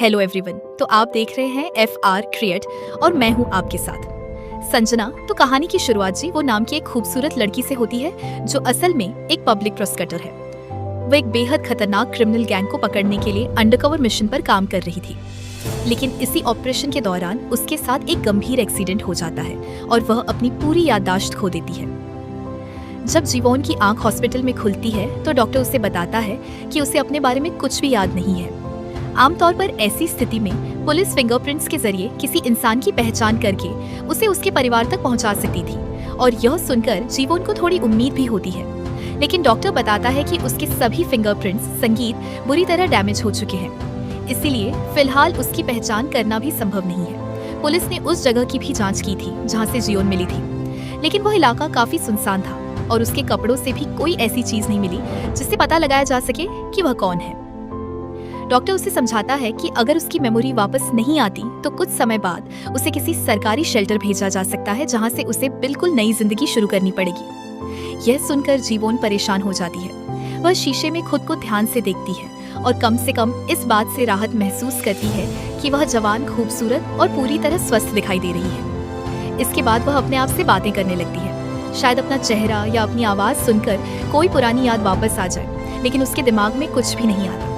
Hello everyone. तो आप देख रहे हैं FR क्रिएट और मैं हूं आपके साथ संजना। तो कहानी की शुरुआत जी वो नाम की एक खूबसूरत लड़की से होती है जो असल में एक पब्लिक प्रोसिक्यूटर है। वो एक बेहद खतरनाक क्रिमिनल गैंग को पकड़ने के लिए अंडरकवर मिशन पर काम कर रही थी, लेकिन इसी ऑपरेशन के दौरान उसके साथ एक गंभीर एक्सीडेंट हो जाता है और वह अपनी पूरी याददाश्त खो देती है। जब जीवोन की आंख हॉस्पिटल में खुलती है तो डॉक्टर उसे बताता है कि उसे अपने बारे में कुछ भी याद नहीं है। आमतौर पर ऐसी स्थिति में पुलिस फिंगरप्रिंट्स के जरिए किसी इंसान की पहचान करके उसे उसके परिवार तक पहुंचा सकती थी, और यह सुनकर जीवोन को थोड़ी उम्मीद भी होती है। लेकिन डॉक्टर बताता है कि उसके सभी फिंगरप्रिंट्स संगीत बुरी तरह डैमेज हो चुके हैं, इसीलिए फिलहाल उसकी पहचान करना भी संभव नहीं है। पुलिस ने उस जगह की भी जांच की थी जहां से जीवोन मिली थी, लेकिन वह इलाका काफी सुनसान था और उसके कपड़ों से भी कोई ऐसी चीज नहीं मिली जिससे पता लगाया जा सके कि वह कौन है। डॉक्टर उसे समझाता है कि अगर उसकी मेमोरी वापस नहीं आती तो कुछ समय बाद उसे किसी सरकारी शेल्टर भेजा जा सकता है, जहां से उसे बिल्कुल नई जिंदगी शुरू करनी पड़ेगी। यह सुनकर जीवोन परेशान हो जाती है। वह शीशे में खुद को ध्यान से देखती है और कम से कम इस बात से राहत महसूस करती है कि वह जवान, खूबसूरत और पूरी तरह स्वस्थ दिखाई दे रही है। इसके बाद वह अपने आप से बातें करने लगती है। शायद अपना चेहरा या अपनी आवाज सुनकर कोई पुरानी याद वापस आ जाए, लेकिन उसके दिमाग में कुछ भी नहीं आता।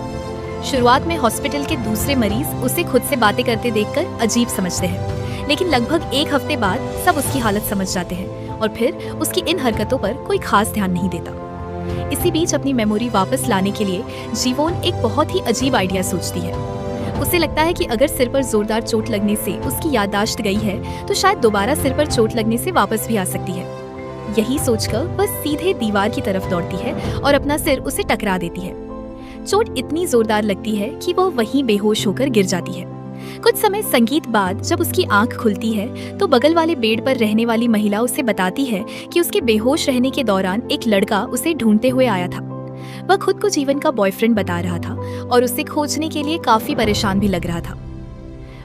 शुरुआत में हॉस्पिटल के दूसरे मरीज उसे खुद से बातें करते देखकर अजीब समझते हैं, लेकिन लगभग एक हफ्ते बाद सब उसकी हालत समझ जाते हैं और फिर उसकी इन हरकतों पर कोई खास ध्यान नहीं देता। इसी बीच अपनी मेमोरी वापस लाने के लिए जीवोन एक बहुत ही अजीब आइडिया सोचती है। उसे लगता है कि अगर सिर पर जोरदार चोट लगने से उसकी याददाश्त गई है तो शायद दोबारा सिर पर चोट लगने से वापस भी आ सकती है। यही सोचकर वह सीधे दीवार की तरफ दौड़ती है और अपना सिर उसे टकरा देती है। चोट इतनी जोरदार लगती है कि वह वहीं बेहोश होकर गिर जाती है। कुछ समय संगीत बाद जब उसकी आंख खुलती है तो बगल वाले बेड पर रहने वाली महिला उसे बताती है कि उसके बेहोश रहने के दौरान एक लड़का उसे ढूंढते हुए आया था। वह खुद को जीवन का बॉयफ्रेंड बता रहा था और उसे खोजने के लिए काफी परेशान भी लग रहा था।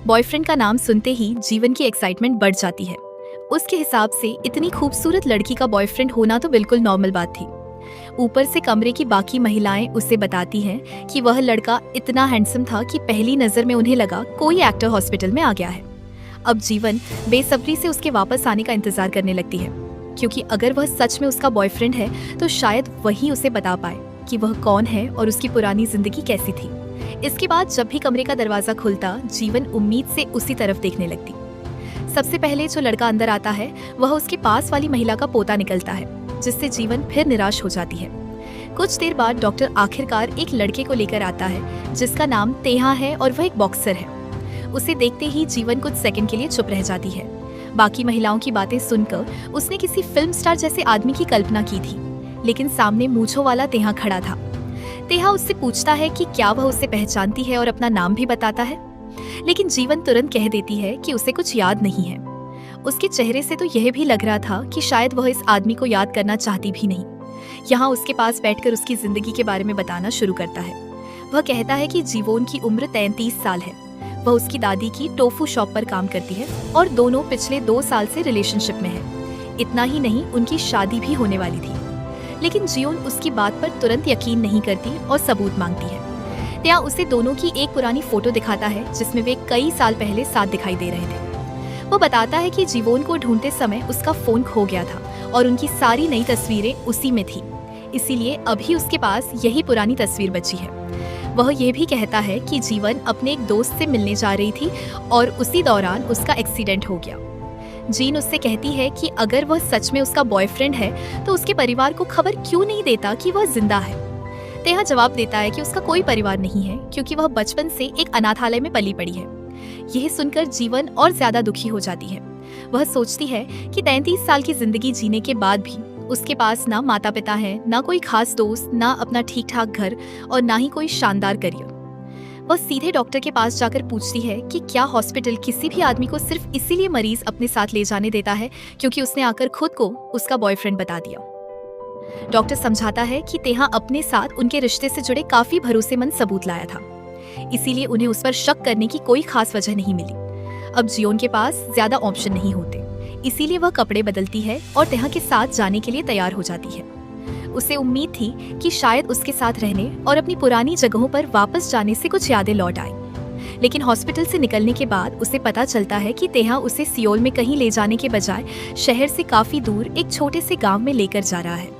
बॉयफ्रेंड का नाम सुनते ही जीवन की एक्साइटमेंट बढ़ जाती है। उसके हिसाब से इतनी खूबसूरत लड़की का बॉयफ्रेंड होना तो बिल्कुल नॉर्मल बात थी। ऊपर से कमरे की बाकी महिलाएं उसे बताती हैं कि वह लड़का इतना हैंडसम था कि पहली नजर में उन्हें लगा कोई एक्टर हॉस्पिटल में आ गया है। अब जीवन बेसब्री से उसके वापस आने का इंतजार करने लगती है, क्योंकि अगर वह सच में उसका बॉयफ्रेंड है तो शायद वही उसे बता पाए कि वह कौन है और उसकी पुरानी जिंदगी कैसी थी। इसके बाद जब भी कमरे का दरवाजा खुलता, जीवन उम्मीद से उसी तरफ देखने लगती। सबसे पहले जो लड़का अंदर आता है वह उसके पास वाली महिला का पोता निकलता है, जिससे जीवन फिर निराश हो जाती है। कुछ देर बाद डॉक्टर आखिरकार एक लड़के को लेकर आता है जिसका नाम तेहा है और वह एक बॉक्सर है। उसे देखते ही जीवन कुछ सेकंड के लिए चुप रह जाती है। बाकी महिलाओं की बातें सुनकर उसने किसी फिल्म स्टार जैसे आदमी की कल्पना की थी, लेकिन सामने मूंछों वाला तेहा खड़ा था। तेहा उससे पूछता है कि क्या वह उसे पहचानती है और अपना नाम भी बताता है, लेकिन जीवन तुरंत कह देती है कि उसे कुछ याद नहीं है। उसके चेहरे से तो यह भी लग रहा था कि शायद वह इस आदमी को याद करना चाहती भी नहीं। यहाँ उसके पास बैठकर उसकी जिंदगी के बारे में बताना शुरू करता है। वह कहता है कि जीवोन की उम्र 33 साल है। वह उसकी दादी की टोफू शॉप पर काम करती है और दोनों पिछले 2 साल से रिलेशनशिप में है। इतना ही नहीं, उनकी शादी भी होने वाली थी, लेकिन जीवन उसकी बात पर तुरंत यकीन नहीं करती और सबूत मांगती है। त्या उसे दोनों की एक पुरानी फोटो दिखाता है जिसमें वे कई साल पहले साथ दिखाई दे रहे थे। वो बताता है कि जीवोन को ढूंढते समय उसका फोन खो गया था और उनकी सारी नई तस्वीरें उसी में थी, इसीलिए अभी उसके पास यही पुरानी तस्वीर बची है। वह ये भी कहता है कि जीवन अपने एक दोस्त से मिलने जा रही थी और उसी दौरान उसका एक्सीडेंट हो गया। जीन उससे कहती है कि अगर वह सच में उसका बॉयफ्रेंड है तो उसके परिवार को खबर क्यों नहीं देता कि वह जिंदा है। तेहा जवाब देता है कि उसका कोई परिवार नहीं है, क्योंकि वह बचपन से एक अनाथालय में पली पड़ी है। यह सुनकर जीवन और ज्यादा दुखी हो जाती है। वह सोचती है कि 33 साल की जिंदगी जीने के बाद भी उसके पास ना माता पिता है, ना कोई खास दोस्त, ना अपना ठीक ठाक घर और ना ही कोई शानदार करियर। वह सीधे डॉक्टर के पास जाकर पूछती है कि क्या हॉस्पिटल किसी भी आदमी को सिर्फ इसीलिए मरीज अपने साथ ले जाने देता है क्योंकि उसने आकर खुद को उसका बॉयफ्रेंड बता दिया। डॉक्टर समझाता है कि तेहा अपने साथ उनके रिश्ते से जुड़े काफी भरोसेमंद सबूत लाया था, इसीलिए उन्हें उस पर शक करने की कोई खास वजह नहीं मिली। अब जियोन के पास ज्यादा ऑप्शन नहीं होते, इसीलिए वह कपड़े बदलती है और तेहा के साथ जाने के लिए तैयार हो जाती है। उसे उम्मीद थी कि शायद उसके साथ रहने और अपनी पुरानी जगहों पर वापस जाने से कुछ यादें लौट आएं। लेकिन हॉस्पिटल से निकलने के बाद उसे पता चलता है कि तेहा उसे सियोल में कहीं ले जाने के बजाय शहर से काफी दूर एक छोटे से गांव में लेकर जा रहा है।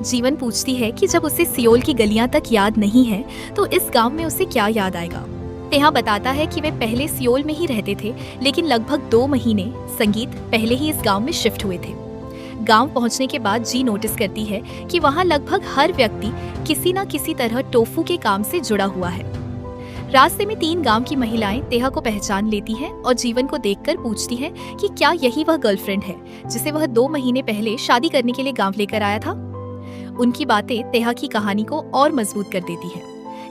जीवन पूछती है कि जब उसे सियोल की गलियां तक याद नहीं है तो इस गांव में उसे क्या याद आएगा। तेहा बताता है कि वे पहले सियोल में ही रहते थे, लेकिन लगभग 2 महीने संगीत पहले ही इस गांव में शिफ्ट हुए थे। गांव पहुंचने के बाद जी नोटिस करती है कि वहां लगभग हर व्यक्ति किसी न किसी तरह टोफू के काम से जुड़ा हुआ है। रास्ते में 3 गांव की महिलाएं तेहा को पहचान लेती हैं और जीवन को देखकर पूछती हैं कि क्या यही वह गर्लफ्रेंड है जिसे वह 2 महीने पहले शादी करने के लिए गांव लेकर आया था। उनकी बातें तेहा की कहानी को और मजबूत कर देती है,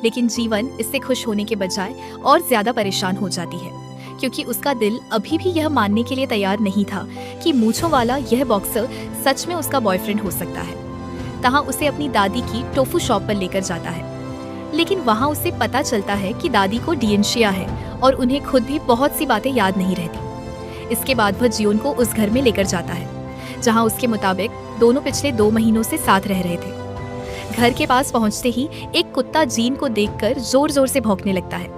लेकिन जीवन इससे खुश होने के बजाय और ज्यादा परेशान हो जाती है, क्योंकि उसका दिल अभी भी यह मानने के लिए तैयार नहीं था कि मूंछों वाला यह बॉक्सर सच में उसका बॉयफ्रेंड हो सकता है। तहाँ उसे अपनी दादी की टोफू शॉप पर लेकर जाता है, लेकिन वहाँ उसे पता चलता है कि दादी को डिमेंशिया है और उन्हें खुद भी बहुत सी बातें याद नहीं रहती। इसके बाद वह जियोन को उस घर में लेकर जाता है जहाँ उसके मुताबिक दोनों पिछले 2 महीनों से साथ रह रहे थे। घर के पास पहुँचते ही एक कुत्ता जीन को देखकर जोर जोर से भौंकने लगता है।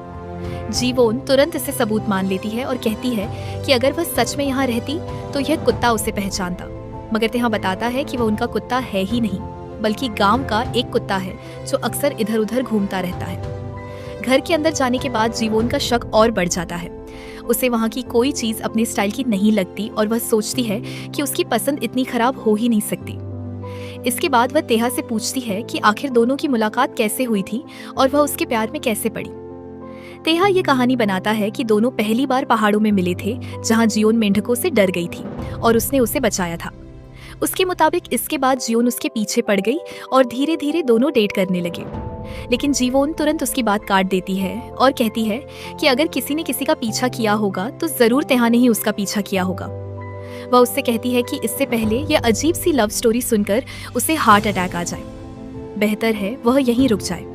जीवोन तुरंत इसे सबूत मान लेती है और कहती है कि अगर वह सच में यहाँ रहती तो यह कुत्ता उसे पहचानता, मगर तेहा बताता है कि वह उनका कुत्ता है ही नहीं, बल्कि गांव का एक कुत्ता है जो अक्सर इधर उधर घूमता रहता है। घर के अंदर जाने के बाद जीवोन का शक और बढ़ जाता है। उसे वहाँ की कोई चीज अपने स्टाइल की नहीं लगती और वह सोचती है कि उसकी पसंद इतनी खराब हो ही नहीं सकती। इसके बाद वह तेहा से पूछती है कि आखिर दोनों की मुलाकात कैसे हुई थी और वह उसके प्यार में कैसे पड़ी। तेहा ये कहानी बनाता है कि दोनों पहली बार पहाड़ों में मिले थे, जहाँ जियोन मेंढकों से डर गई थी और उसने उसे बचाया था। उसके मुताबिक इसके बाद जियोन उसके पीछे पड़ गई और धीरे धीरे दोनों डेट करने लगे, लेकिन जीवोन तुरंत उसकी बात काट देती है और कहती है कि अगर किसी ने किसी का पीछा किया होगा तो जरूर तेहा ने ही उसका पीछा किया होगा। वह उससे कहती है कि इससे पहले यह अजीब सी लव स्टोरी सुनकर उसे हार्ट अटैक आ जाए, बेहतर है वह यहीं रुक जाए।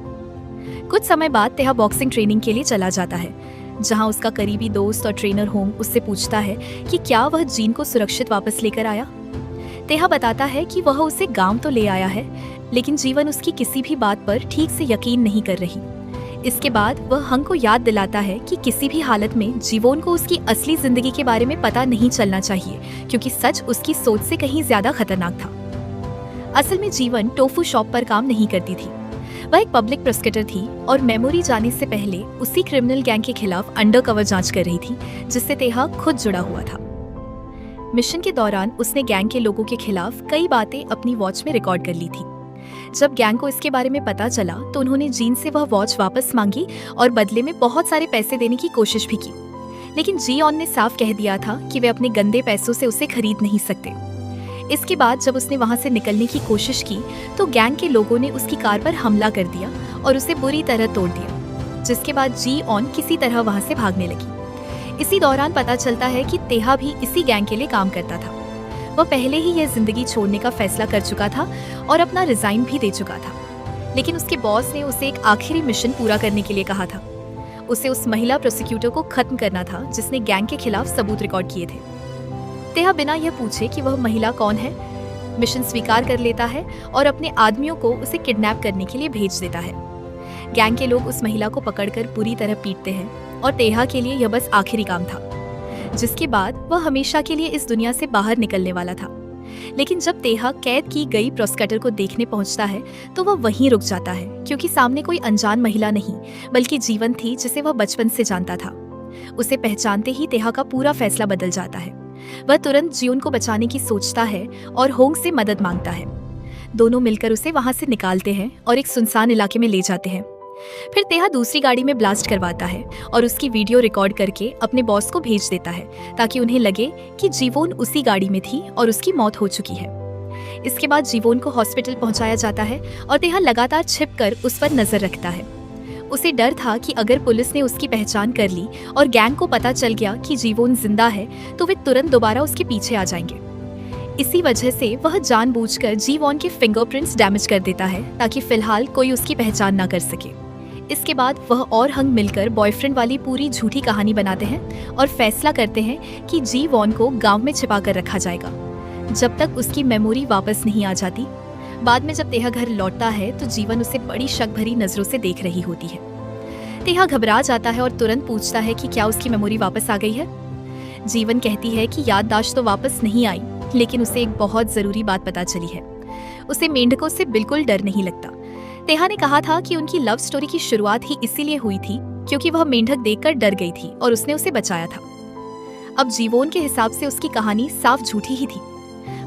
कुछ समय बाद तेहा बॉक्सिंग ट्रेनिंग के लिए चला जाता है, जहां उसका करीबी दोस्त और ट्रेनर होम उससे पूछता है कि क्या वह जीन को सुरक्षित वापस लेकर आया। तेहा बताता है कि वह उसे गांव तो ले आया है, लेकिन जीवन उसकी किसी भी बात पर ठीक से यकीन नहीं कर रही। इसके बाद वह हंग को याद दिलाता है कि किसी भी हालत में जीवोन को उसकी असली जिंदगी के बारे में पता नहीं चलना चाहिए, क्योंकि सच उसकी सोच से कहीं ज्यादा खतरनाक था। असल में जीवन टोफू शॉप पर काम नहीं करती थी, वह एक पब्लिक प्रोसिक्यूटर थी और मेमोरी जाने से पहले उसी क्रिमिनल गैंग के खिलाफ अंडरकवर जांच कर रही थी जिससे तेहा खुद जुड़ा हुआ था। मिशन के दौरान उसने गैंग के लोगों के खिलाफ कई बातें अपनी वॉच में रिकॉर्ड कर ली थी। जब गैंग को इसके बारे में पता चला तो उन्होंने जीन से वह वॉच वापस मांगी और बदले में बहुत सारे पैसे देने की कोशिश भी की, लेकिन जियोन ने साफ कह दिया था कि वे अपने गंदे पैसों से उसे खरीद नहीं सकते। इसके बाद जब उसने वहां से निकलने की कोशिश की तो गैंग के लोगों ने उसकी कार पर हमला कर दिया और उसे बुरी तरह तोड़ दिया, जिसके बाद जियोन किसी तरह वहां से भागने लगी। इसी दौरान पता चलता है कि तेहा भी इसी गैंग के लिए काम करता था। वह पहले ही यह जिंदगी छोड़ने का फैसला कर चुका था और अपना रिजाइन भी दे चुका था, लेकिन उसके बॉस ने उसे एक आखिरी मिशन पूरा करने के लिए कहा था। उसे उस महिला प्रोसिक्यूटर को खत्म करना था जिसने गैंग के खिलाफ सबूत रिकॉर्ड किए थे। तेहा बिना यह पूछे कि वह महिला कौन है, मिशन स्वीकार कर लेता है और अपने आदमियों को उसे किडनैप करने के लिए भेज देता है। गैंग के लोग उस महिला को पकड़कर बुरी तरह पीटते हैं और तेहा के लिए यह बस आखिरी काम था, जिसके बाद वह हमेशा के लिए इस दुनिया से बाहर निकलने वाला था। लेकिन जब तेहा कैद की गई प्रोसिक्यूटर को देखने पहुंचता है तो वह वहीं रुक जाता है, क्योंकि सामने कोई अनजान महिला नहीं बल्कि जीवन थी जिसे वह बचपन से जानता था। उसे पहचानते ही तेहा का पूरा फैसला बदल जाता है। वह तुरंत जियोन को बचाने की सोचता है और होंग से मदद मांगता है। दोनों मिलकर उसे वहां से निकालते हैं और एक सुनसान इलाके में ले जाते हैं। फिर तेहा दूसरी गाड़ी में ब्लास्ट करवाता है और उसकी वीडियो रिकॉर्ड करके अपने बॉस को भेज देता है ताकि उन्हें लगे कि जीवोन उसी गाड़ी में थी और उसकी मौत हो चुकी है। इसके बाद जीवोन को हॉस्पिटल पहुंचाया जाता है और तेहा लगातार छिपकर उस पर नजर रखता है। उसे डर था कि अगर पुलिस ने उसकी पहचान कर ली और गैंग को पता चल गया कि जीवोन जिंदा है तो वे तुरंत दोबारा उसके पीछे आ जाएंगे। इसी वजह से वह जानबूझकर जीवोन के फिंगरप्रिंट्स डैमेज कर देता है ताकि फिलहाल कोई उसकी पहचान ना कर सके। इसके बाद वह और हंग मिलकर बॉयफ्रेंड वाली पूरी झूठी कहानी बनाते हैं और फैसला करते हैं कि जीवोन को गांव में छिपा कर रखा जाएगा जब तक उसकी मेमोरी वापस नहीं आ जाती। बाद में जब तेहा घर लौटता है तो जीवन उसे बड़ी शक भरी नजरों से देख रही होती है। तेहा घबरा जाता है और तुरंत पूछता है कि क्या उसकी मेमोरी वापस आ गई है। जीवन कहती है कि याददाश्त तो वापस नहीं आई, लेकिन उसे एक बहुत जरूरी बात पता चली है। उसे मेंढकों से बिल्कुल डर नहीं लगता। तेहा ने कहा था कि उनकी लव स्टोरी की शुरुआत ही इसीलिए हुई थी क्योंकि वह मेंढक देखकर डर गई थी और उसने उसे बचाया था। अब जीवोन के हिसाब से उसकी कहानी साफ झूठी ही थी,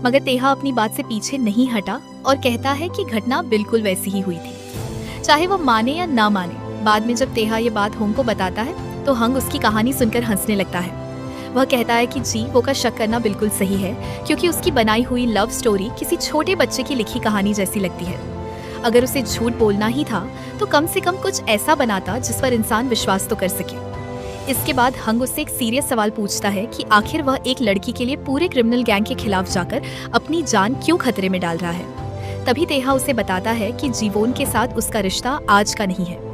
मगर तेहा अपनी बात से पीछे नहीं हटा और कहता है कि घटना बिल्कुल वैसी ही हुई थी, चाहे वह माने या ना माने। बाद में जब तेहा ये बात हंग को बताता है तो हंग उसकी कहानी सुनकर हंसने लगता है। वह कहता है कि जीवो का शक करना बिल्कुल सही है, क्योंकि उसकी बनाई हुई लव स्टोरी किसी छोटे बच्चे की लिखी कहानी जैसी लगती है। अगर उसे झूठ बोलना ही था तो कम से कम कुछ ऐसा बनाता जिस पर इंसान विश्वास तो कर सके। इसके बाद हंग उससे एक सीरियस सवाल पूछता है कि आखिर वह एक लड़की के लिए पूरे क्रिमिनल गैंग के खिलाफ जाकर अपनी जान क्यों खतरे में डाल रहा है। तभी तेहा उसे बताता है कि जीवोन के साथ उसका रिश्ता आज का नहीं है।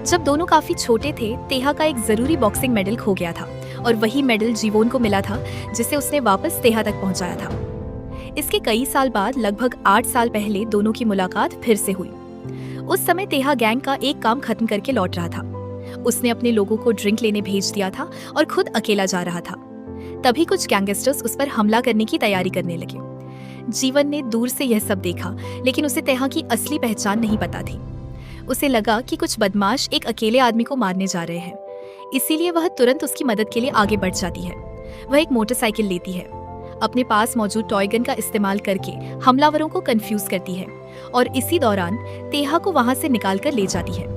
जब दोनों काफी छोटे थे, तेहा का एक जरूरी बॉक्सिंग मेडल खो गया था और वही मेडल जीवोन को मिला था, जिसे उसने वापस तेहा तक पहुंचाया था। इसके कई साल बाद, लगभग 8 साल पहले, दोनों की मुलाकात फिर से हुई। उस समय तेहा गैंग का एक काम खत्म करके लौट रहा था। उसने अपने लोगों को ड्रिंक लेने भेज दिया था और खुद अकेला जा रहा था। तभी कुछ गैंगस्टर्स उस पर हमला करने की तैयारी करने लगे। जीवन ने दूर से यह सब देखा, लेकिन उसे तेहा की असली पहचान नहीं पता थी। उसे लगा कि कुछ बदमाश एक अकेले आदमी को मारने जा रहे हैं, इसीलिए वह तुरंत उसकी मदद के लिए आगे बढ़ जाती है। वह एक मोटरसाइकिल लेती है, अपने पास मौजूद टॉय गन का इस्तेमाल करके हमलावरों को कंफ्यूज करती है और इसी दौरान तेहा को वहां से निकाल कर ले जाती है।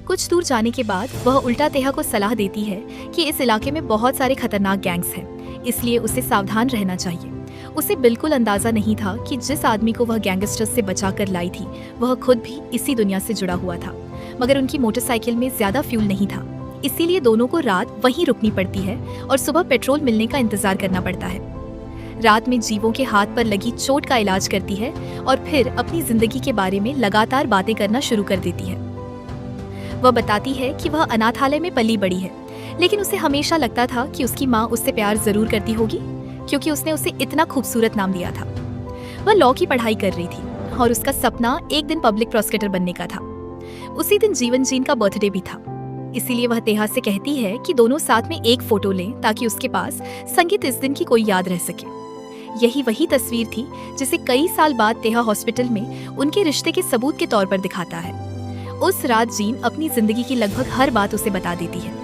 कुछ दूर जाने के बाद वह उल्टा तेहा को सलाह देती है कि इस इलाके में बहुत सारे खतरनाक गैंग्स हैं, इसलिए उसे सावधान रहना चाहिए। उसे बिल्कुल अंदाजा नहीं था कि जिस आदमी को वह गैंगस्टर्स से बचा कर लाई थी, वह खुद भी इसी दुनिया से जुड़ा हुआ था, मगर उनकी मोटरसाइकिल में ज्यादा फ्यूल नहीं था, इसीलिए दोनों को रात वहीं रुकनी पड़ती है और सुबह पेट्रोल मिलने का इंतजार करना पड़ता है। रात में जीवों के हाथ पर लगी चोट का इलाज करती है और फिर अपनी जिंदगी के बारे में लगातार बातें करना शुरू कर देती है। वह बताती है कि वह अनाथालय में पली बड़ी है, लेकिन उसे हमेशा लगता था कि उसकी माँ उससे प्यार जरूर करती होगी, क्योंकि उसने उसे इतना खूबसूरत नाम दिया था। वह लॉ की पढ़ाई कर रही थी और उसका सपना एक दिन पब्लिक प्रोसिक्यूटर बनने का था। उसी दिन जीवन जीन का बर्थडे भी था, इसीलिए वह तेहा से कहती है कि दोनों साथ में एक फोटो लें ताकि उसके पास संगीत इस दिन की कोई याद रह सके। यही वही तस्वीर थी जिसे कई साल बाद तेहा हॉस्पिटल में उनके रिश्ते के सबूत के तौर पर दिखाता है। उस रात जीन अपनी जिंदगी की लगभग हर बात उसे बता देती है।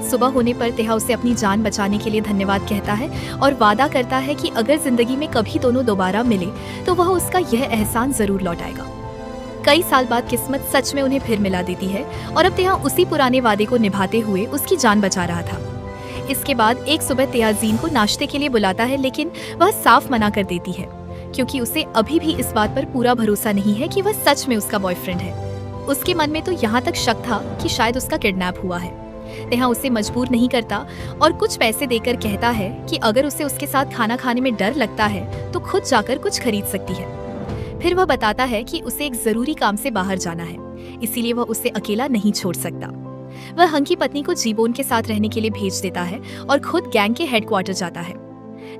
सुबह होने पर तेहा उसे अपनी जान बचाने के लिए धन्यवाद कहता है और वादा करता है कि अगर जिंदगी में कभी दोनों दोबारा मिले तो वह उसका यह एहसान जरूर लौटाएगा। कई साल बाद किस्मत सच में उन्हें फिर मिला देती है और अब तेहा उसी पुराने वादे को निभाते हुए उसकी जान बचा रहा था। इसके बाद एक सुबह तेहा जीन को नाश्ते के लिए बुलाता है, लेकिन वह साफ मना कर देती है, क्योंकि उसे अभी भी इस बात पर पूरा भरोसा नहीं है कि वह सच में उसका बॉयफ्रेंड है। उसके मन में तो यहाँ तक शक था कि शायद उसका किडनैप हुआ है। तेहा उसे मजबूर नहीं करता और कुछ पैसे देकर कहता है कि अगर उसे उसके साथ खाना खाने में डर लगता है तो खुद जाकर कुछ खरीद सकती है। फिर वह बताता है कि उसे एक जरूरी काम से बाहर जाना है, इसीलिए वह उसे अकेला नहीं छोड़ सकता। वह हंग की पत्नी को जीवोन के साथ रहने के लिए भेज देता है और खुद गैंग के हेडक्वार्टर जाता है,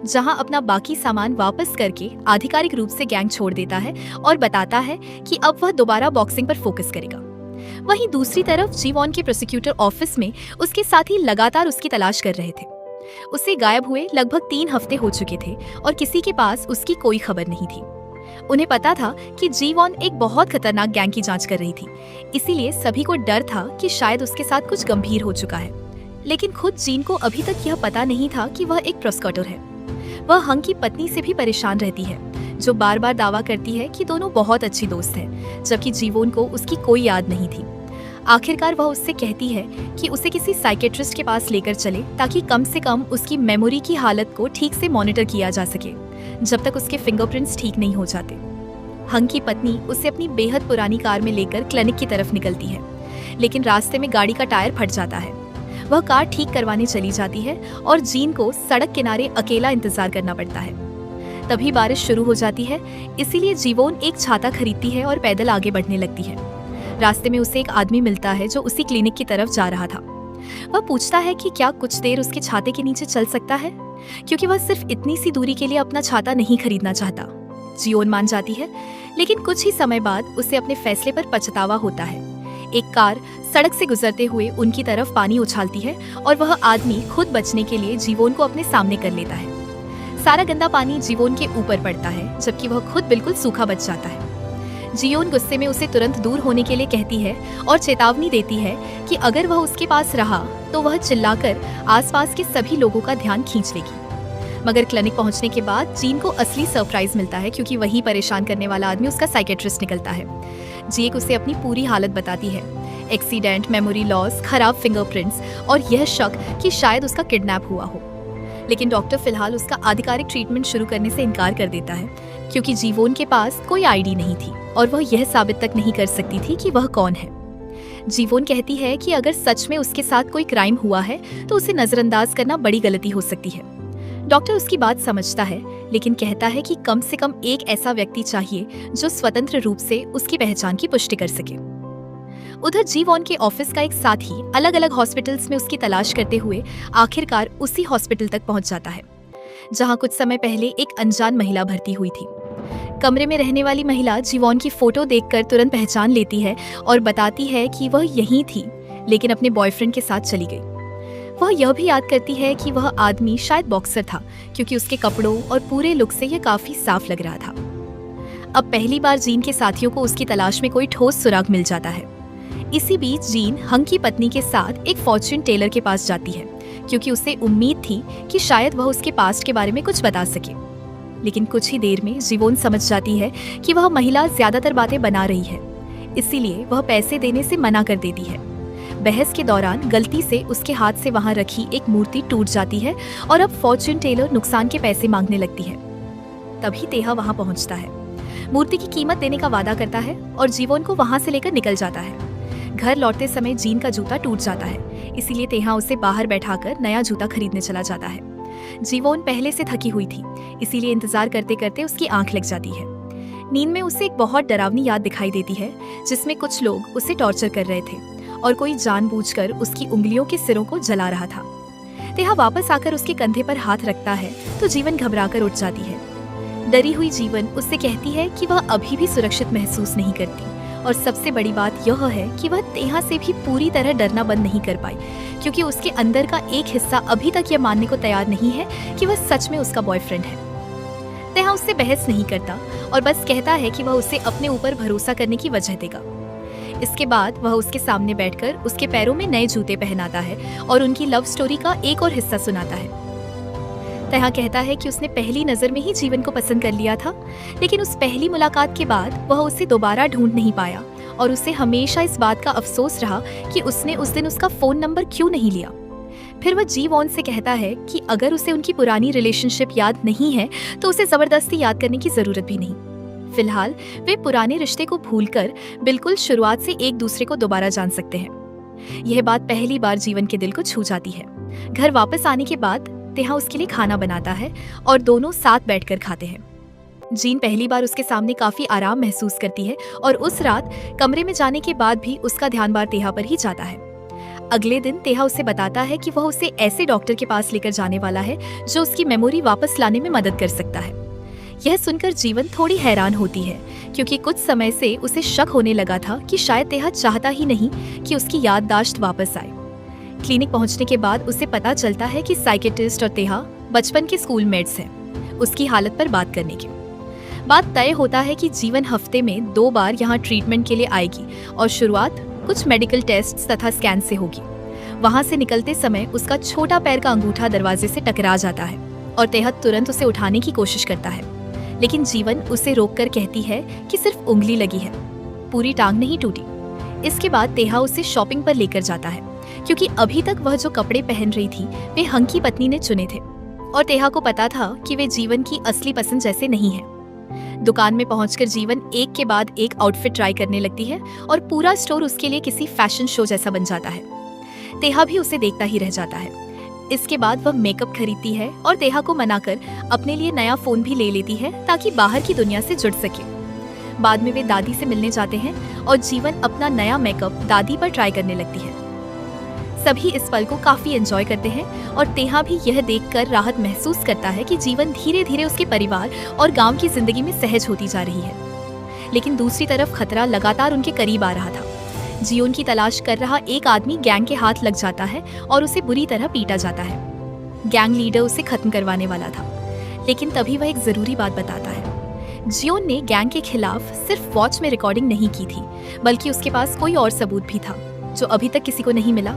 जहां अपना बाकी सामान वापस करके आधिकारिक रूप से गैंग छोड़ देता है और बताता है कि अब वह दोबारा बॉक्सिंग पर फोकस करेगा। वहीं दूसरी तरफ जीवोन के प्रोसिक्यूटर ऑफिस में उसके साथी लगातार उसकी तलाश कर रहे थे। उसे गायब हुए लगभग 3 हफ्ते हो चुके थे और किसी के पास उसकी कोई खबर नहीं थी। उन्हें पता था कि जीवोन एक बहुत खतरनाक गैंग की जांच कर रही थी, इसीलिए सभी को डर था कि शायद उसके साथ कुछ गंभीर हो चुका है। लेकिन खुद जीन को अभी तक यह पता नहीं था कि वह एक प्रोसिक्यूटर है। वह हंग की पत्नी से भी परेशान रहती है, जो बार बार दावा करती है कि दोनों बहुत अच्छी दोस्त हैं, जबकि जीवोन को उसकी कोई याद नहीं थी। आखिरकार वह उससे कहती है कि उसे किसी साइकेट्रिस्ट के पास लेकर चले ताकि कम से कम उसकी मेमोरी की हालत को ठीक से मॉनिटर किया जा सके, जब तक उसके फिंगरप्रिंट्स ठीक नहीं हो जाते। हंग की पत्नी उसे अपनी बेहद पुरानी कार में लेकर क्लिनिक की तरफ निकलती है, लेकिन रास्ते में गाड़ी का टायर फट जाता है। वह कार ठीक करवाने चली जाती है और जीन को सड़क किनारे अकेला इंतजार करना पड़ता है। तभी बारिश शुरू हो जाती है, इसीलिए जीवोन एक छाता खरीदती है और पैदल आगे बढ़ने लगती है। रास्ते में उसे एक आदमी मिलता है जो उसी क्लिनिक की तरफ जा रहा था। वह पूछता है कि क्या कुछ देर उसके छाते के नीचे चल सकता है, क्योंकि वह सिर्फ इतनी सी दूरी के लिए अपना छाता नहीं खरीदना चाहता। जीवोन मान जाती है, लेकिन कुछ ही समय बाद उसे अपने फैसले पर पछतावा होता है। एक कार सड़क से गुजरते हुए उनकी तरफ पानी उछालती है और वह आदमी खुद बचने के लिए जीवोन को अपने सामने कर लेता है। सारा गंदा पानी जीवोन के ऊपर पड़ता है, जबकि वह खुद बिल्कुल सूखा बच जाता है। जियोन गुस्से में उसे तुरंत दूर होने के लिए कहती है और चेतावनी देती है कि अगर वह उसके पास रहा तो वह चिल्लाकर आसपास के सभी लोगों का ध्यान खींच लेगी। मगर क्लिनिक पहुंचने के बाद जीन को असली सरप्राइज मिलता है, क्योंकि वही परेशान करने वाला आदमी उसका साइकेट्रिस्ट निकलता है। जेक उसे अपनी पूरी हालत बताती है, एक्सीडेंट, मेमोरी लॉस, खराब फिंगरप्रिंट्स और यह शक कि शायद उसका किडनैप हुआ हो। लेकिन डॉक्टर फिलहाल उसका आधिकारिक ट्रीटमेंट शुरू करने से इनकार कर देता है, क्योंकि जीवोन के पास कोई आईडी नहीं थी और वह यह साबित तक नहीं कर सकती थी कि वह कौन है। जीवोन कहती है कि अगर सच में उसके साथ कोई क्राइम हुआ है तो उसे नजरअंदाज करना बड़ी गलती हो सकती है। डॉक्टर उसकी बात समझता है, लेकिन कहता है कि कम से कम एक ऐसा व्यक्ति चाहिए जो स्वतंत्र रूप से उसकी पहचान की पुष्टि कर सके। उधर जीवोन के ऑफिस का एक साथी अलग अलग हॉस्पिटल्स में उसकी तलाश करते हुए आखिरकार उसी हॉस्पिटल तक पहुंच जाता है जहां कुछ समय पहले एक अनजान महिला भर्ती हुई थी। कमरे में रहने वाली महिला जीवोन की फोटो देखकर तुरंत पहचान लेती है और बताती है कि वह यहीं थी, लेकिन अपने बॉयफ्रेंड के साथ चली गई। वह यह भी याद करती है कि वह आदमी शायद बॉक्सर था, क्योंकि उसके कपड़ों और पूरे लुक से यह काफी साफ लग रहा था। अब पहली बार जीन के साथियों को उसकी तलाश में कोई ठोस सुराग मिल जाता है। इसी बीच जीन हंग की पत्नी के साथ एक फॉर्च्यून टेलर के पास जाती है, क्योंकि उसे उम्मीद थी कि शायद वह उसके पास्ट के बारे में कुछ बता सके। लेकिन कुछ ही देर में जीवोन समझ जाती है कि वह महिला ज्यादातर बातें बना रही है, इसीलिए वह पैसे देने से मना कर देती है। बहस के दौरान गलती से उसके हाथ से वहां रखी एक मूर्ति टूट जाती है और अब फॉर्च्यून टेलर नुकसान के पैसे मांगने लगती है। तभी तेहा वहां पहुंचता है, मूर्ति की कीमत देने का वादा करता है और जीवोन को वहां से लेकर निकल जाता है। घर लौटते समय जीन का जूता टूट जाता है, इसीलिए तेहा उसे बाहर बैठाकर नया जूता खरीदने चला जाता है। जीवोन पहले से थकी हुई थी, इसीलिए इंतजार करते करते उसकी आंख लग जाती है। नींद में उसे एक बहुत डरावनी याद दिखाई देती है, जिसमें कुछ लोग उसे टॉर्चर कर रहे थे और कोई जानबूझकर उसकी उंगलियों के सिरों को जला रहा था। तेहा वापस आकर उसके कंधे पर हाथ रखता है तो जीवन घबराकर उठ जाती है। डरी हुई जीवन उससे कहती है कि वह अभी भी सुरक्षित महसूस नहीं करती, और सबसे बड़ी बात यह है कि वह तेहा से भी पूरी तरह डरना बंद नहीं कर पाई, क्योंकि उसके अंदर का एक हिस्सा अभी तक यह मानने को तैयार नहीं है कि वह सच में उसका बॉयफ्रेंड है। तेहा उससे बहस नहीं करता और बस कहता है कि वह उसे अपने ऊपर भरोसा करने की वजह देगा। इसके बाद वह उसके सामने बैठकर उसके पैरों में नए जूते पहनाता है और उनकी लव स्टोरी का एक और हिस्सा सुनाता है। तेहा कहता है कि उसने पहली नजर में ही जीवन को पसंद कर लिया था, लेकिन उस पहली मुलाकात के बाद वह उसे दोबारा ढूंढ नहीं पाया और उसे हमेशा इस बात का अफसोस रहा कि उसने उस दिन उसका फोन नंबर क्यों नहीं लिया। फिर वह जीवोन से कहता है कि अगर उसे उनकी पुरानी रिलेशनशिप याद नहीं है तो उसे जबरदस्ती याद करने की जरूरत भी नहीं। फिलहाल वे पुराने रिश्ते को भूलकर बिल्कुल शुरुआत से एक दूसरे को दोबारा जान सकते हैं। यह बात पहली बार जीवन के दिल को छू जाती है। घर वापस आने के बाद तेहा उसके लिए खाना बनाता है और दोनों साथ बैठकर खाते हैं। जीन पहली बार उसके सामने काफी आराम महसूस करती है और उस रात कमरे में जाने के बाद भी उसका ध्यान बार तेहा पर ही जाता है। अगले दिन तेहा उसे बताता है कि वह उसे ऐसे डॉक्टर के पास लेकर जाने वाला है जो उसकी मेमोरी वापस लाने में मदद कर सकता है। यह सुनकर जीवन थोड़ी हैरान होती है, क्योंकि कुछ समय से उसे शक होने लगा था कि शायद तेहा चाहता ही नहीं कि उसकी याददाश्त वापस आए। क्लिनिक पहुंचने के बाद उसे पता चलता है कि साइकेट्रिस्ट और तेहा बचपन के स्कूल मेट्स हैं, उसकी हालत पर बात करने की। बात तय होता है कि जीवन हफ्ते में 2 बार यहाँ ट्रीटमेंट के लिए आएगी और शुरुआत कुछ मेडिकल टेस्ट तथा स्कैन से होगी। वहां से निकलते समय उसका छोटा पैर का अंगूठा दरवाजे से टकरा जाता है और तेहा तुरंत उसे उठाने की कोशिश करता है, लेकिन जीवन उसे रोककर कहती है कि सिर्फ उंगली लगी है, पूरी टांग नहीं टूटी। इसके बाद तेहा उसे शॉपिंग पर लेकर जाता है, क्योंकि अभी तक वह जो कपड़े पहन रही थी वे हंग की पत्नी ने चुने थे और तेहा को पता था कि वे जीवन की असली पसंद जैसे नहीं है। दुकान में पहुंचकर जीवन एक के बाद एक आउटफिट ट्राई करने लगती है और पूरा स्टोर उसके लिए किसी फैशन शो जैसा बन जाता है। तेहा भी उसे देखता ही रह जाता है। इसके बाद वह मेकअप खरीदती है और तेहा को मनाकर अपने लिए नया फोन भी ले लेती है ताकि बाहर की दुनिया से जुड़ सके। बाद में वे दादी से मिलने जाते हैं और जीवन अपना नया मेकअप दादी पर ट्राई करने लगती है। सभी इस पल को काफी एंजॉय करते हैं और तेहा भी यह देखकर राहत महसूस करता है कि जीवन धीरे धीरे उसके परिवार और गांव की जिंदगी में सहज होती जा रही है। लेकिन दूसरी तरफ खतरा लगातार उनके करीब आ रहा था, जियोन की तलाश कर रहा एक आदमी गैंग के हाथ लग जाता है और उसे बुरी तरह पीटा जाता है। गैंग लीडर उसे खत्म करवाने वाला था, लेकिन तभी वह एक जरूरी बात बताता है। जियोन ने गैंग के खिलाफ सिर्फ वॉच में रिकॉर्डिंग नहीं की थी, बल्कि उसके पास कोई और सबूत भी था जो अभी तक किसी को नहीं मिला।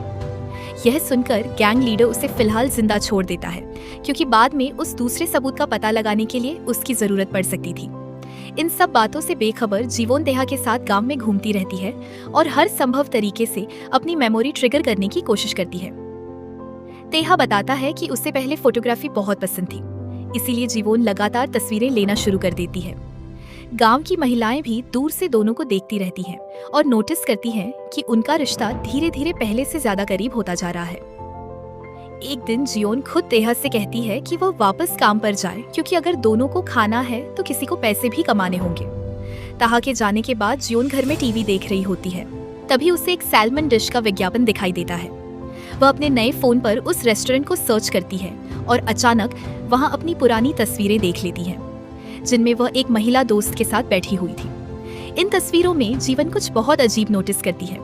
यह सुनकर गैंग लीडर उसे फिलहाल जिंदा छोड़ देता है, क्योंकि बाद में उस दूसरे सबूत का पता लगाने के लिए उसकी जरूरत पड़ सकती थी। इन सब बातों से बेखबर जीवोन तेहा के साथ गांव में घूमती रहती है और हर संभव तरीके से अपनी मेमोरी ट्रिगर करने की कोशिश करती है। तेहा बताता है कि उसे पहले फोटोग्राफी बहुत पसंद थी, इसीलिए जीवोन लगातार तस्वीरें लेना शुरू कर देती है। गांव की महिलाएं भी दूर से दोनों को देखती रहती हैं और नोटिस करती हैं कि उनका रिश्ता धीरे धीरे पहले से ज्यादा करीब होता जा रहा है। एक दिन जियोन खुद तेहा से कहती है कि वो वापस काम पर जाए, क्योंकि अगर दोनों को खाना है तो किसी को पैसे भी कमाने होंगे। तेहा के जाने के बाद जियोन घर में टीवी देख रही होती है। तभी उसे एक सैल्मन डिश का विज्ञापन दिखाई देता है। वह अपने नए फोन पर उस रेस्टोरेंट को सर्च करती है और अचानक वहां अपनी पुरानी तस्वीरें देख लेती है, जिनमें वह एक महिला दोस्त के साथ बैठी हुई थी। इन तस्वीरों में जीवन कुछ बहुत अजीब नोटिस करती है।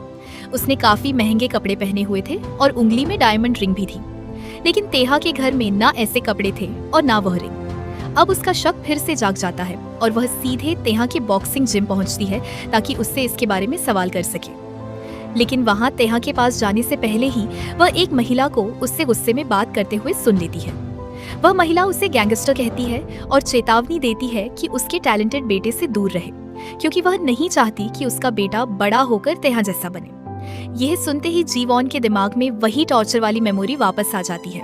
उसने काफी महंगे कपड़े पहने हुए थे और उंगली में डायमंड रिंग भी थी, लेकिन तेहा के घर में ना ऐसे कपड़े थे और ना वह रिंग। अब उसका शक फिर से जाग जाता है और वह सीधे तेहा के बॉक्सिंग जिम पहुंचती है ताकि उससे इसके बारे में सवाल कर सके। लेकिन वहां तेहा के पास जाने से पहले ही वह एक महिला को उससे गुस्से में बात करते हुए सुन लेती है। वह महिला उसे गैंगस्टर कहती है और चेतावनी देती है कि उसके टैलेंटेड बेटे से दूर रहे, क्योंकि वह नहीं चाहती कि उसका बेटा बड़ा होकर तेहा जैसा बने। यह सुनते ही जीवॉन के दिमाग में वही टॉर्चर वाली मेमोरी वापस आ जाती है।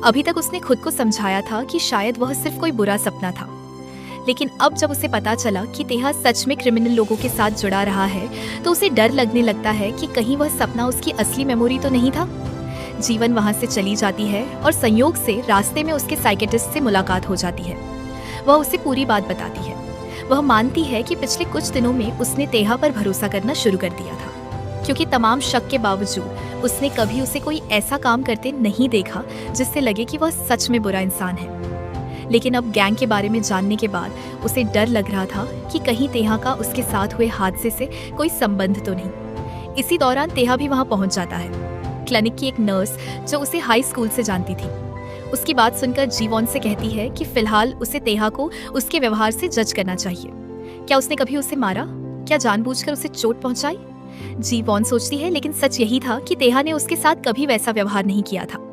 अभी तक उसने खुद को समझाया था कि शायद वह सिर्फ कोई बुरा सपना था, लेकिन अब जब उसे पता चला कि तेहा सच में क्रिमिनल लोगों के साथ जुड़ा रहा है, तो उसे डर लगने लगता है कि कहीं वह सपना उसकी असली मेमोरी तो नहीं था। जीवन वहां से चली जाती है और संयोग से रास्ते में उसके साइकेट्रिस्ट से मुलाकात हो जाती है। वह उसे पूरी बात बताती है। वह मानती है कि पिछले कुछ दिनों में उसने तेहा पर भरोसा करना शुरू कर दिया था, क्योंकि तमाम शक के बावजूद उसने कभी उसे कोई ऐसा काम करते नहीं देखा जिससे लगे कि वह सच में बुरा इंसान है। लेकिन अब गैंग के बारे में जानने के बाद उसे डर लग रहा था कि कहीं तेहा का उसके साथ हुए हादसे से कोई संबंध तो नहीं। इसी दौरान तेहा भी वहां पहुंच जाता है। क्लिनिक की एक नर्स जो उसे हाई स्कूल से जानती थी, उसकी बात सुनकर जीवॉन से कहती है कि फिलहाल उसे तेहा को उसके व्यवहार से जज करना चाहिए। क्या उसने कभी उसे मारा? क्या जानबूझकर उसे चोट पहुंचाई? जीवॉन सोचती है, लेकिन सच यही था कि तेहा ने उसके साथ कभी वैसा व्यवहार नहीं किया था।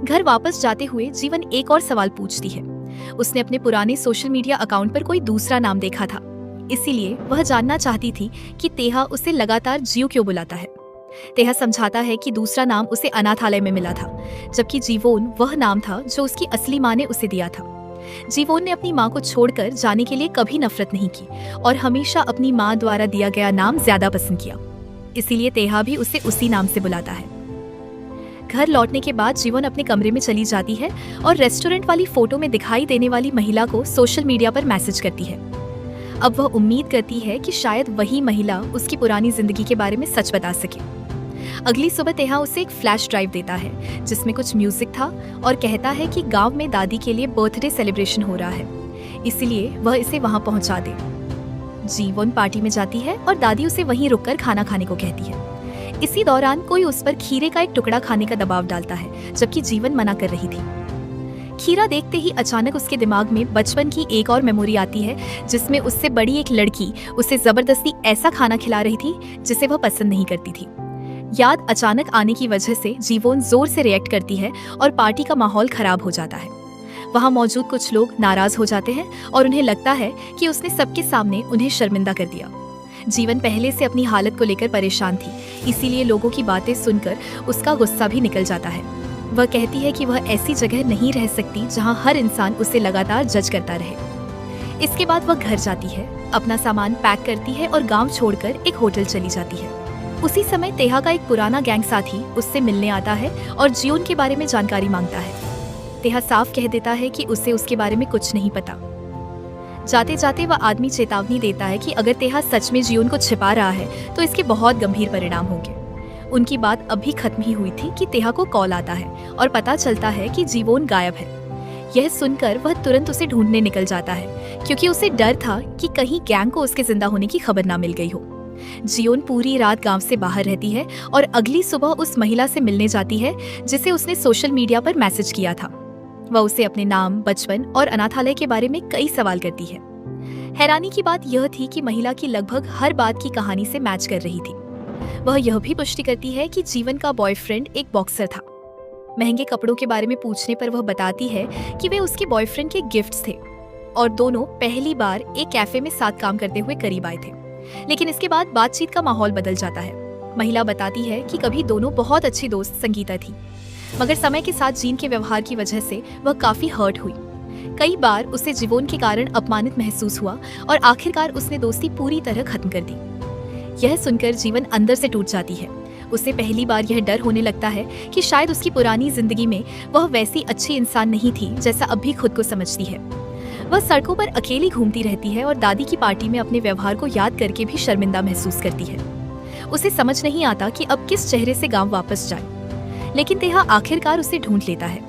घर वापस जाते हुए जीवन एक और सवाल पूछती है। उसने अपने पुराने सोशल मीडिया अकाउंट पर कोई दूसरा नाम देखा था, इसीलिए वह जानना चाहती थी कि तेहा उसे लगातार जियो क्यों बुलाता है। तेहा समझाता है कि दूसरा नाम उसे अनाथालय में मिला था, जबकि जीवोन वह नाम था जो उसकी असली माँ ने उसे दिया था। जीवोन ने अपनी माँ को छोड़कर जाने के लिए कभी नफरत नहीं की और हमेशा अपनी माँ द्वारा दिया गया नाम ज्यादा पसंद किया, इसीलिए तेहा भी उसे उसी नाम से बुलाता है। घर लौटने के बाद जीवन अपने कमरे में चली जाती है और रेस्टोरेंट वाली फोटो में दिखाई देने वाली महिला को सोशल मीडिया पर मैसेज करती है। अब वह उम्मीद करती है कि शायद वही महिला उसकी पुरानी जिंदगी के बारे में सच बता सके। अगली सुबह तेहा उसे एक फ्लैश ड्राइव देता है जिसमें कुछ म्यूजिक था और कहता है कि गांव में दादी के लिए बर्थडे सेलिब्रेशन हो रहा है, इसलिए वह इसे वहां पहुंचा दे। जीवन पार्टी में जाती है और दादी उसे वहीं रुककर खाना खाने को कहती है। इसी दौरान कोई उस पर खीरे का एक टुकड़ा खाने का दबाव डालता है, जबकि जीवन मना कर रही थी। खीरा देखते ही अचानक उसके दिमाग में बचपन की एक और मेमोरी आती है, जिसमें उससे बड़ी एक लड़की उसे जबरदस्ती ऐसा खाना खिला रही थी जिसे वह पसंद नहीं करती थी। याद अचानक आने की वजह से जीवोन जोर से रिएक्ट करती है और पार्टी का माहौल खराब हो जाता है। वहां मौजूद कुछ लोग नाराज हो जाते हैं और उन्हें लगता है कि उसने सबके सामने उन्हें शर्मिंदा कर दिया। जीवन पहले से अपनी हालत को लेकर परेशान थी, इसीलिए लोगों की बातें सुनकर उसका गुस्सा भी निकल जाता है। वह कहती है कि वह ऐसी जगह नहीं रह सकती जहां हर इंसान उसे लगातार जज करता रहे। इसके बाद वह घर जाती है, अपना सामान पैक करती है और गांव छोड़कर एक होटल चली जाती है। उसी समय तेहा का एक पुराना गैंग साथी उससे मिलने आता है और जियोन के बारे में जानकारी मांगता है। तेहा साफ कह देता है कि उसे उसके बारे में कुछ नहीं पता। जाते जाते वह आदमी चेतावनी देता है कि अगर तेहा सच में जियोन को छिपा रहा है तो इसके बहुत गंभीर परिणाम होंगे। उनकी बात अभी खत्म ही हुई थी कि तेहा को कॉल आता है और पता चलता है कि जीवोन गायब है। यह सुनकर वह तुरंत उसे ढूंढने निकल जाता है, क्योंकि उसे डर था कि कहीं गैंग को उसके जिंदा होने की खबर ना मिल गई हो। जियोन पूरी रात गांव से बाहर रहती है और अगली सुबह उस महिला से मिलने जाती है जिसे उसने सोशल मीडिया पर मैसेज किया था। वह उसे अपने नाम, बचपन और अनाथालय के बारे में कई सवाल करती है। हैरानी की बात यह थी कि महिला की लगभग हर बात की कहानी से मैच कर रही थी। वह यह भी पुष्टि करती है कि जीवन का बॉयफ्रेंड एक बॉक्सर था। महंगे कपड़ों के बारे में पूछने पर वह बताती है कि वे उसके बॉयफ्रेंड के गिफ्ट्स थे और दोनों पहली बार एक कैफे में साथ काम करते हुए करीब आए थे। लेकिन इसके बाद बातचीत का माहौल बदल जाता है। महिला बताती है कि कभी दोनों बहुत अच्छी दोस्त संगीता थी, मगर समय के साथ जीन के व्यवहार की वजह से वह काफी हर्ट हुई। कई बार उसे जीवन के कारण अपमानित महसूस हुआ और आखिरकार उसने दोस्ती पूरी तरह खत्म कर दी। यह सुनकर जीवन अंदर से टूट जाती है। उसे पहली बार यह डर होने लगता है कि शायद उसकी पुरानी जिंदगी में वह वैसी अच्छी इंसान नहीं थी जैसा अब भी खुद को समझती है। वह सड़कों पर अकेली घूमती रहती है और दादी की पार्टी में अपने व्यवहार को याद करके भी शर्मिंदा महसूस करती है। उसे समझ नहीं आता कि अब किस चेहरे से गांव वापस जाए। लेकिन तेहा आखिरकार उसे ढूंढ लेता है।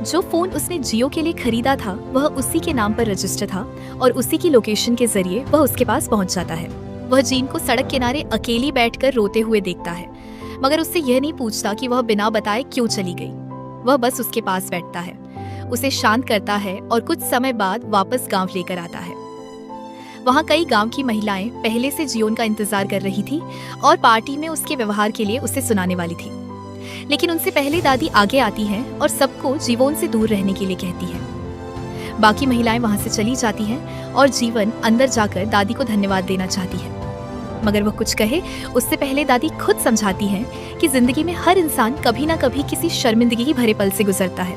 जो फोन उसने जियो के लिए खरीदा था वह उसी के नाम पर रजिस्टर था और उसी की लोकेशन के जरिए वह उसके पास पहुंच जाता है। वह जीन को सड़क किनारे अकेली बैठकर रोते हुए देखता है, मगर उससे यह नहीं पूछता कि वह बिना बताए क्यों चली गई। वह बस उसके पास बैठता है, उसे शांत करता है और कुछ समय बाद वापस गांव लेकर आता है। वहां कई गांव की महिलाएं पहले से जियोन का इंतजार कर रही थी और पार्टी में उसके व्यवहार के लिए उसे सुनाने वाली थी। लेकिन उनसे पहले दादी आगे आती हैं और सबको जीवन से दूर रहने के लिए कहती है। बाकी महिलाएं वहां से चली जाती हैं और जीवन अंदर जाकर दादी को धन्यवाद देना चाहती है, मगर वह कुछ कहे उससे पहले दादी खुद समझाती हैं कि जिंदगी में हर इंसान कभी ना कभी किसी शर्मिंदगी भरे पल से गुजरता है।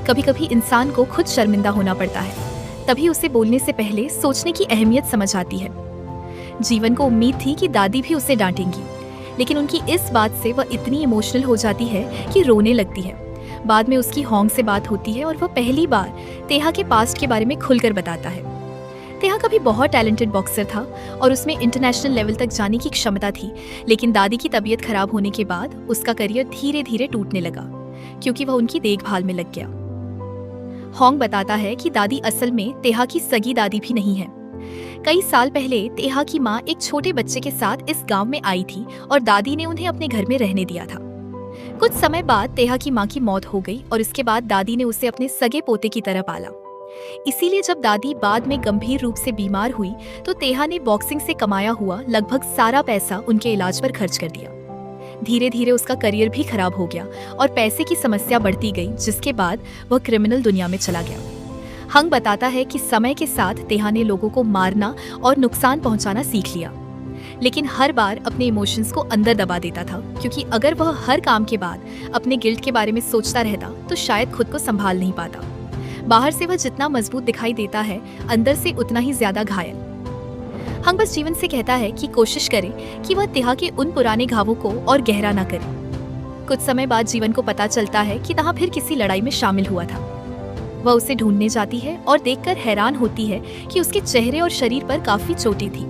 कभी कभी इंसान को खुद शर्मिंदा होना पड़ता है, तभी उसे बोलने से पहले सोचने की अहमियत समझ आती है। जीवन को उम्मीद थी कि दादी भी उसे डांटेंगी, लेकिन उनकी इस बात से वह इतनी इमोशनल हो जाती है कि रोने लगती है। बाद में उसकी होंग से बात होती है और वह पहली बार तेहा के पास्ट के बारे में खुलकर बताता है। तेहा कभी बहुत टैलेंटेड बॉक्सर था और उसमें इंटरनेशनल लेवल तक जाने की क्षमता थी, लेकिन दादी की तबीयत खराब होने के बाद उसका करियर धीरे धीरे टूटने लगा क्योंकि वह उनकी देखभाल में लग गया। होंग बताता है कि दादी असल में तेहा की सगी दादी भी नहीं है। कई साल पहले तेहा की माँ एक छोटे बच्चे के साथ इस गांव में आई थी और दादी ने उन्हें अपने घर में रहने दिया था। कुछ समय बाद तेहा की माँ की मौत हो गई और इसके बाद दादी ने उसे अपने सगे पोते की तरह पाला। इसीलिए जब दादी बाद में गंभीर रूप से बीमार हुई तो तेहा ने बॉक्सिंग से कमाया हुआ लगभग सारा पैसा उनके इलाज पर खर्च कर दिया। धीरे धीरे उसका करियर भी खराब हो गया और पैसे की समस्या बढ़ती गई, जिसके बाद वह क्रिमिनल दुनिया में चला गया। हंग बताता है कि समय के साथ तेहा ने लोगों को मारना और नुकसान पहुंचाना सीख लिया, लेकिन हर बार अपने इमोशंस को अंदर दबा देता था, क्योंकि अगर वह हर काम के बाद अपने गिल्ट के बारे में सोचता रहता तो शायद खुद को संभाल नहीं पाता। बाहर से वह जितना मजबूत दिखाई देता है, अंदर से उतना ही ज्यादा घायल। हंग बस जीवन से कहता है कि कोशिश करे कि वह तेहा के उन पुराने घावों को और गहरा ना करे। कुछ समय बाद जीवन को पता चलता है कि तेहा फिर किसी लड़ाई में शामिल हुआ था। वह उसे ढूंढने जाती है और देखकर हैरान होती है कि उसके चेहरे और शरीर पर काफी चोटें थी।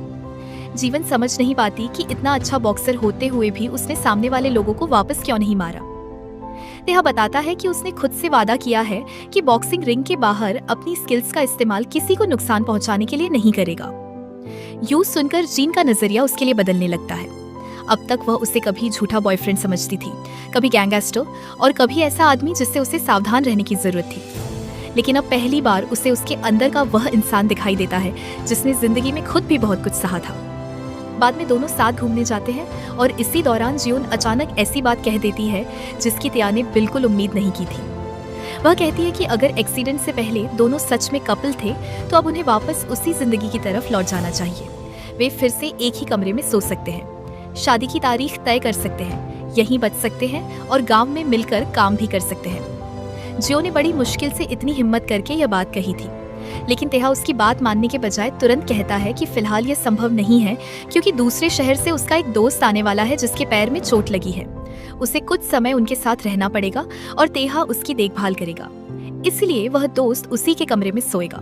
जीवन समझ नहीं पाती कि इतना अच्छा बॉक्सर होते हुए भी उसने सामने वाले लोगों को वापस क्यों नहीं मारा। तेहा बताता है कि उसने खुद से वादा किया है कि बॉक्सिंग रिंग के बाहर अपनी स्किल्स का इस्तेमाल किसी को नुकसान पहुंचाने के लिए नहीं करेगा। यूं सुनकर जीन का नजरिया उसके लिए बदलने लगता है। अब तक वह उसे कभी झूठा बॉयफ्रेंड समझती थी, कभी गैंगस्टर और कभी ऐसा आदमी जिससे उसे सावधान रहने की जरूरत थी। लेकिन अब पहली बार उसे उसके अंदर का वह इंसान दिखाई देता है जिसने जिंदगी में खुद भी बहुत कुछ सहा था। बाद में दोनों साथ घूमने जाते हैं और इसी दौरान जियोन अचानक ऐसी बात कह देती है जिसकी तेहा ने बिल्कुल उम्मीद नहीं की थी। वह कहती है कि अगर एक्सीडेंट से पहले दोनों सच में कपल थे तो अब उन्हें वापस उसी जिंदगी की तरफ लौट जाना चाहिए। वे फिर से एक ही कमरे में सो सकते हैं, शादी की तारीख तय कर सकते हैं, यहीं बच सकते हैं और गांव में मिलकर काम भी कर सकते हैं। जियो ने बड़ी मुश्किल से इतनी हिम्मत करके यह बात कही थी, लेकिन तेहा उसकी बात मानने के बजाय तुरंत कहता है कि फिलहाल यह संभव नहीं है क्योंकि दूसरे शहर से उसका एक दोस्त आने वाला है जिसके पैर में चोट लगी है। उसे कुछ समय उनके साथ रहना पड़ेगा और तेहा उसकी देखभाल करेगा, इसलिए वह दोस्त उसी के कमरे में सोएगा।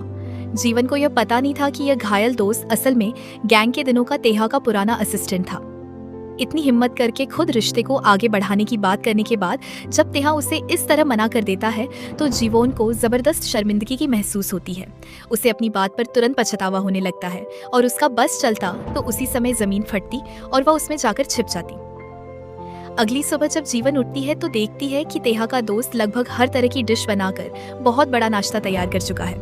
जीवन को यह पता नहीं था कि यह घायल दोस्त असल में गैंग के दिनों का तेहा का पुराना असिस्टेंट था। इतनी हिम्मत करके खुद रिश्ते को आगे बढ़ाने की बात करने के बाद जब तेहा उसे इस तरह मना कर देता है तो जीवोन को जबरदस्त शर्मिंदगी की महसूस होती है। उसे अपनी बात पर तुरंत पछतावा होने लगता है और उसका बस चलता तो उसी समय जमीन फटती और वह उसमें जाकर छिप जाती। अगली सुबह जब जीवन उठती है तो देखती है कि तेहा का दोस्त लगभग हर तरह की डिश बनाकर बहुत बड़ा नाश्ता तैयार कर चुका है।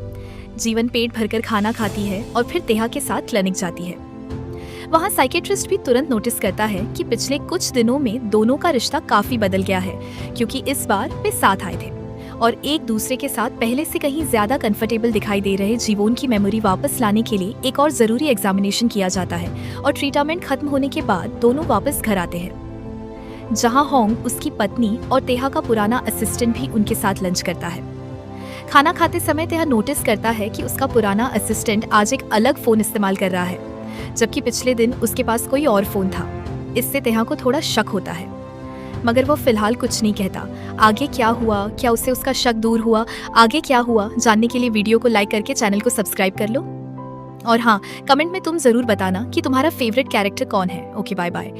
जीवन पेट भरकर खाना खाती है और फिर तेहा के साथ क्लिनिक जाती है। वहाँ साइकेट्रिस्ट भी तुरंत नोटिस करता है कि पिछले कुछ दिनों में दोनों का रिश्ता काफी बदल गया है, क्योंकि इस बार वे साथ आए थे और एक दूसरे के साथ पहले से कहीं ज्यादा कंफर्टेबल दिखाई दे रहे जीवोन की मेमोरी वापस लाने के लिए एक और जरूरी एग्जामिनेशन किया जाता है और ट्रीटमेंट खत्म होने के बाद दोनों वापस घर आते हैं, जहां होंग, उसकी पत्नी और तेहा का पुराना असिस्टेंट भी उनके साथ लंच करता है। खाना खाते समय तेहा नोटिस करता है कि उसका पुराना असिस्टेंट आज एक अलग फोन इस्तेमाल कर रहा है, जबकि पिछले दिन उसके पास कोई और फोन था। इससे तेहा को थोड़ा शक होता है, मगर वो फिलहाल कुछ नहीं कहता। आगे क्या हुआ, क्या उससे उसका शक दूर हुआ, आगे क्या हुआ, जानने के लिए वीडियो को लाइक करके चैनल को सब्सक्राइब कर लो। और हाँ, कमेंट में तुम जरूर बताना कि तुम्हारा फेवरेट कैरेक्टर कौन है। Okay, bye bye.